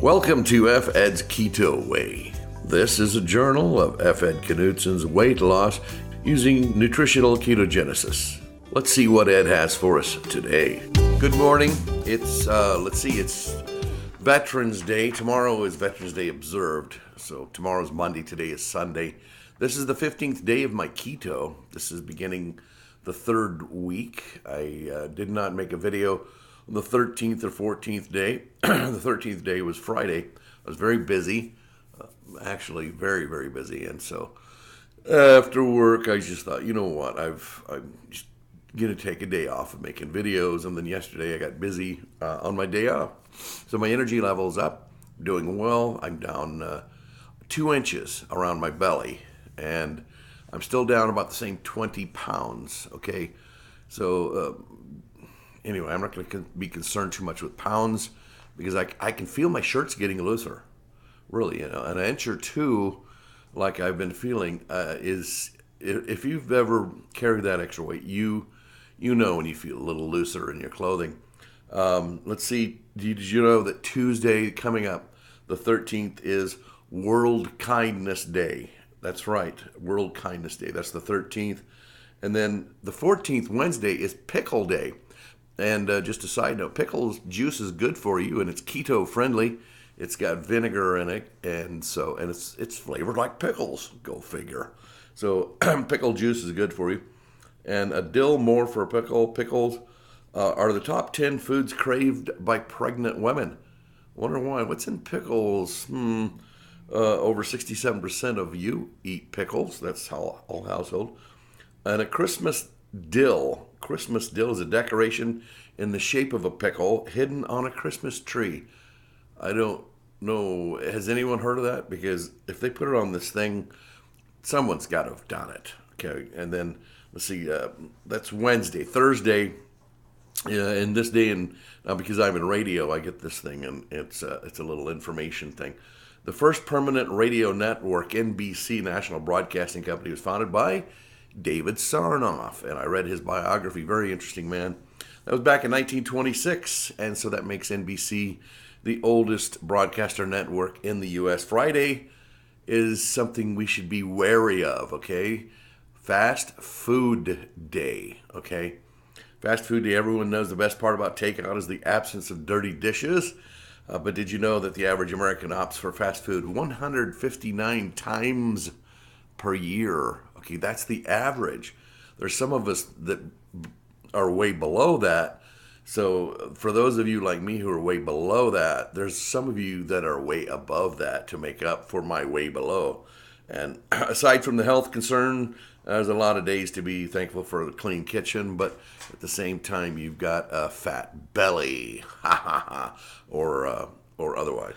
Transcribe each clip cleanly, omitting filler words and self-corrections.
Welcome to Eds KetoWay. This is a journal of Ed Knutson's weight loss using nutritional ketogenesis. Let's see what Ed has for us today. Good morning. It's Veterans Day. Tomorrow is Veterans Day observed. So tomorrow's Monday, today is Sunday. This is the 15th day of my keto. This is beginning the third week. I did not make a video on the 13th or 14th day. The 13th day was Friday. I was very busy, actually very, very busy. And so after work, I just thought, you know what, I'm just going to take a day off of making videos. And then yesterday I got busy on my day off. So my energy level's up, doing well. I'm down 2 inches around my belly. And I'm still down about the same 20 pounds, okay? So anyway, I'm not going to be concerned too much with pounds because I can feel my shirts getting looser, really. An inch or two, like I've been feeling, is if you've ever carried that extra weight, you know when you feel a little looser in your clothing. Let's see, did you know that Tuesday coming up, the 13th, is World Kindness Day? That's right, World Kindness Day. That's the 13th. And then the 14th, Wednesday, is Pickle Day. And just a side note, pickles juice is good for you, and it's keto friendly. It's got vinegar in it, and it's flavored like pickles. Go figure. So pickle juice is good for you. And a dill more for pickles are the top 10 foods craved by pregnant women. Wonder why? What's in pickles? Over 67% of you eat pickles. That's all household. And a Christmas dill. Christmas dill is a decoration in the shape of a pickle hidden on a Christmas tree. I don't know. Has anyone heard of that? Because if they put it on this thing, someone's got to have done it. Okay, and then let's see. That's Wednesday. Thursday. In this day, and now because I'm in radio, I get this thing, and it's a little information thing. The first permanent radio network, NBC, National Broadcasting Company, was founded by David Sarnoff, and I read his biography. Very interesting man. That was back in 1926, and so that makes NBC the oldest broadcaster network in the U.S. Friday is something we should be wary of, okay? Fast Food Day, okay? Fast Food Day, everyone knows the best part about takeout is the absence of dirty dishes. But did you know that the average American opts for fast food 159 times per year? Okay, that's the average. There's some of us that are way below that. So for those of you like me who are way below that, there's some of you that are way above that to make up for my way below. And aside from the health concern, there's a lot of days to be thankful for a clean kitchen, but at the same time, you've got a fat belly, or otherwise.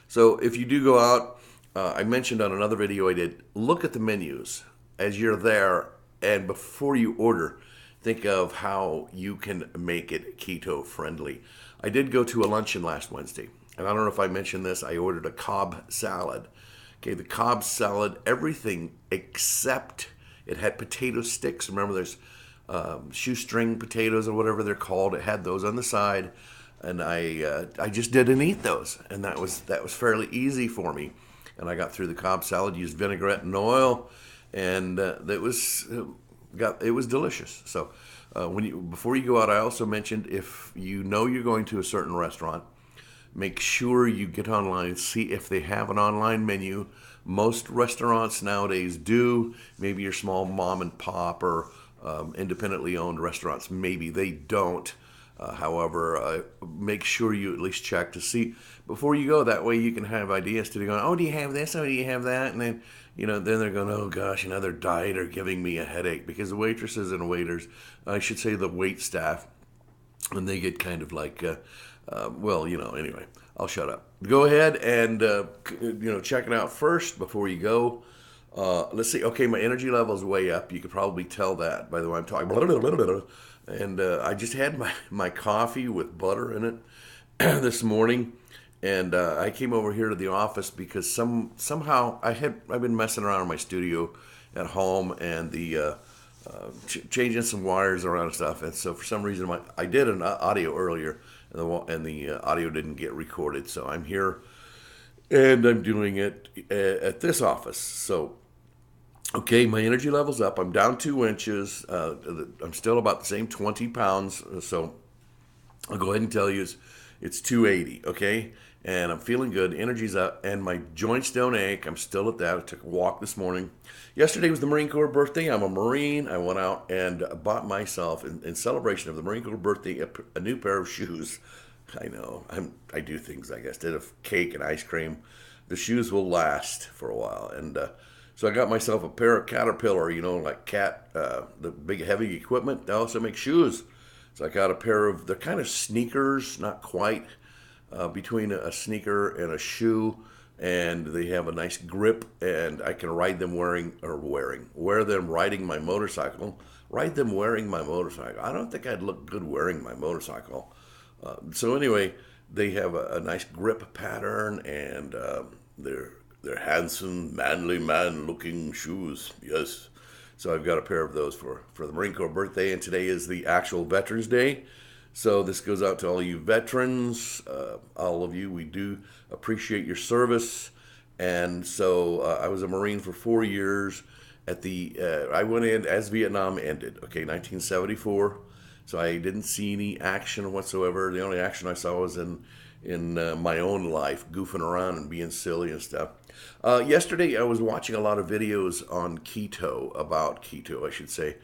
So if you do go out, I mentioned on another video I did, look at the menus as you're there, and before you order, think of how you can make it keto friendly. I did go to a luncheon last Wednesday, and I don't know if I mentioned this, I ordered a Cobb salad. Okay, the Cobb salad, everything except it had potato sticks. Remember, there's shoestring potatoes or whatever they're called. It had those on the side, and I just didn't eat those, and that was fairly easy for me. And I got through the Cobb salad, used vinaigrette and oil, and it was delicious. So before you go out, I also mentioned if you know you're going to a certain restaurant, make sure you get online, see if they have an online menu. Most restaurants nowadays do. Maybe your small mom and pop or independently owned restaurants, maybe they don't. However, make sure you at least check to see before you go. That way you can have ideas to go, oh, do you have this? Oh, do you have that? And then, then they're going, oh gosh, another diet are giving me a headache, because the waitresses and waiters, I should say the wait staff, and they get kind of like, anyway, I'll shut up. Go ahead and, check it out first before you go. Let's see. Okay, my energy level is way up. You could probably tell that by the way I'm talking. And I just had my coffee with butter in it this morning. And I came over here to the office because somehow I've been messing around in my studio at home and the changing some wires around and stuff. And so for some reason I did an audio earlier and the audio didn't get recorded. So I'm here and I'm doing it at this office. So, okay, my energy level's up. I'm down 2 inches. I'm still about the same 20 pounds. So I'll go ahead and tell you it's 280, okay? And I'm feeling good. Energy's up, and my joints don't ache. I'm still at that. I took a walk this morning. Yesterday was the Marine Corps birthday. I'm a Marine. I went out and bought myself, in celebration of the Marine Corps birthday, a new pair of shoes. I know. I do things, I guess. Instead of cake and ice cream, the shoes will last for a while. And so I got myself a pair of Caterpillar, like Cat, the big heavy equipment. They also make shoes. So I got a pair of, they're kind of sneakers, not quite, between a sneaker and a shoe, and they have a nice grip, and I can ride them wear them riding my motorcycle, ride them wearing my motorcycle. I don't think I'd look good wearing my motorcycle. So anyway, they have a nice grip pattern, and they're handsome, manly man-looking shoes. Yes. So I've got a pair of those for the Marine Corps birthday, and today is the actual Veterans Day. So this goes out to all you veterans, all of you. We do appreciate your service. And so I was a Marine for 4 years. I went in as Vietnam ended, okay, 1974. So I didn't see any action whatsoever. The only action I saw was in my own life, goofing around and being silly and stuff. Yesterday, I was watching a lot of videos on about keto, I should say,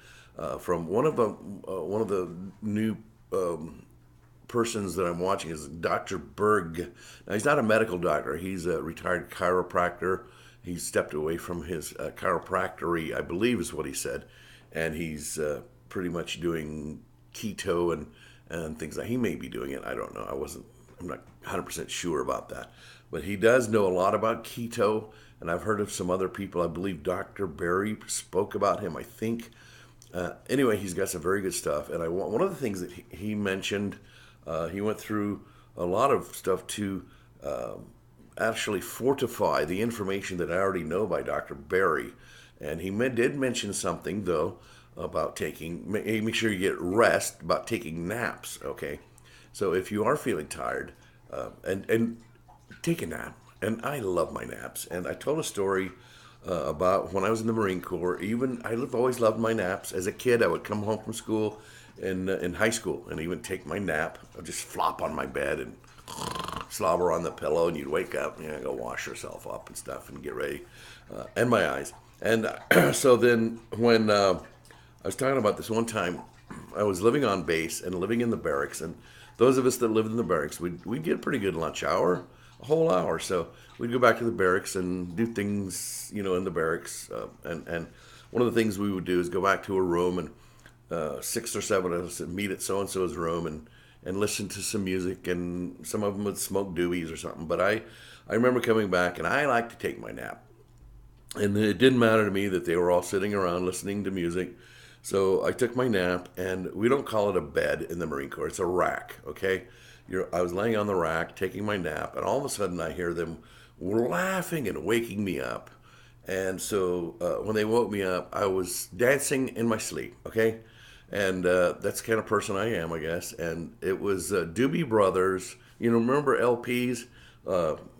from one of the new persons that I'm watching is Dr. Berg. Now, he's not a medical doctor. He's a retired chiropractor. He stepped away from his chiropractory, I believe is what he said, and he's pretty much doing keto and things like he may be doing it. I don't know. I'm not 100% sure about that. But he does know a lot about keto, and I've heard of some other people. I believe Dr. Berry spoke about him, I think. Anyway, he's got some very good stuff. And one of the things that he mentioned, he went through a lot of stuff to actually fortify the information that I already know by Dr. Berry. And he did mention something, though, about make sure you get rest, about taking naps, okay? So if you are feeling tired, and take a nap. And I love my naps. And I told a story about when I was in the Marine Corps. I've always loved my naps. As a kid, I would come home from school in high school and even take my nap. I'd just flop on my bed and slobber on the pillow, and you'd wake up and go wash yourself up and stuff and get ready. And my eyes. And so then when I was talking about this one time, I was living on base and living in the barracks, and those of us that lived in the barracks, we'd get a pretty good lunch hour, a whole hour. So we'd go back to the barracks and do things, in the barracks. And one of the things we would do is go back to a room, and 6 or 7 of us would meet at so-and-so's room and listen to some music, and some of them would smoke doobies or something. But I remember coming back, and I liked to take my nap. And it didn't matter to me that they were all sitting around listening to music. So I took my nap, and we don't call it a bed in the Marine Corps. It's a rack, okay? I was laying on the rack, taking my nap, and all of a sudden I hear them laughing and waking me up. And so when they woke me up, I was dancing in my sleep, okay? And that's the kind of person I am, I guess. And it was Doobie Brothers. Remember LPs?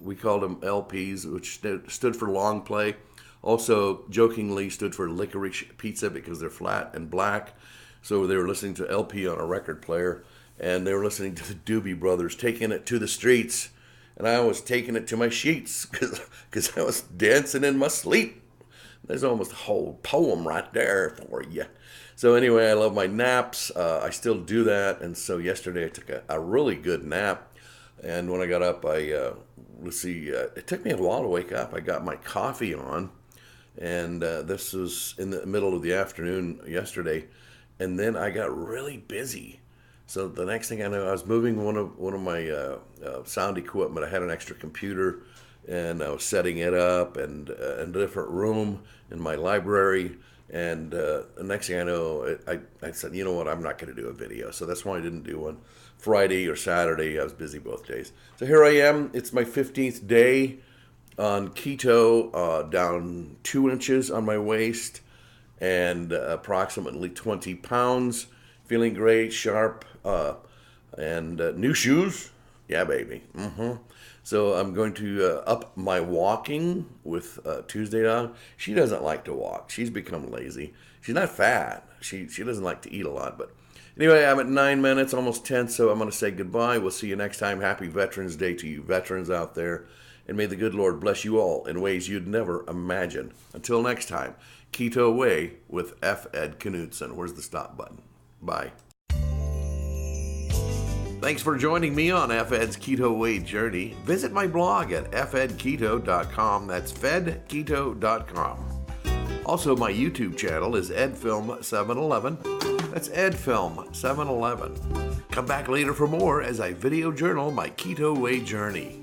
We called them LPs, which stood for long play. Also, jokingly, stood for licorice pizza because they're flat and black. So they were listening to LP on a record player, and they were listening to the Doobie Brothers, taking it to the streets. And I was taking it to my sheets because I was dancing in my sleep. There's almost a whole poem right there for you. So anyway, I love my naps. I still do that. And so yesterday I took a really good nap. And when I got up, it took me a while to wake up. I got my coffee on. And this was in the middle of the afternoon yesterday, and then I got really busy. So the next thing I know, I was moving one of my sound equipment. I had an extra computer, and I was setting it up and in a different room in my library. And the next thing I know, I said, you know what, I'm not going to do a video. So that's why I didn't do one. Friday or Saturday, I was busy both days. So here I am. It's my 15th day on keto, down 2 inches on my waist and approximately 20 pounds. Feeling great, sharp, and new shoes. Yeah, baby. So I'm going to up my walking with Tuesday dog. She doesn't like to walk. She's become lazy. She's not fat. She doesn't like to eat a lot. But anyway, I'm at 9 minutes, almost 10. So I'm going to say goodbye. We'll see you next time. Happy Veterans Day to you veterans out there. And may the good Lord bless you all in ways you'd never imagine. Until next time, KetoWay with Ed Knutson. Where's the stop button? Bye. Thanks for joining me on Ed's KetoWay journey. Visit my blog at fedketo.com. That's fedketo.com. Also, my YouTube channel is EdFilm711. That's EdFilm711. Come back later for more as I video journal my KetoWay journey.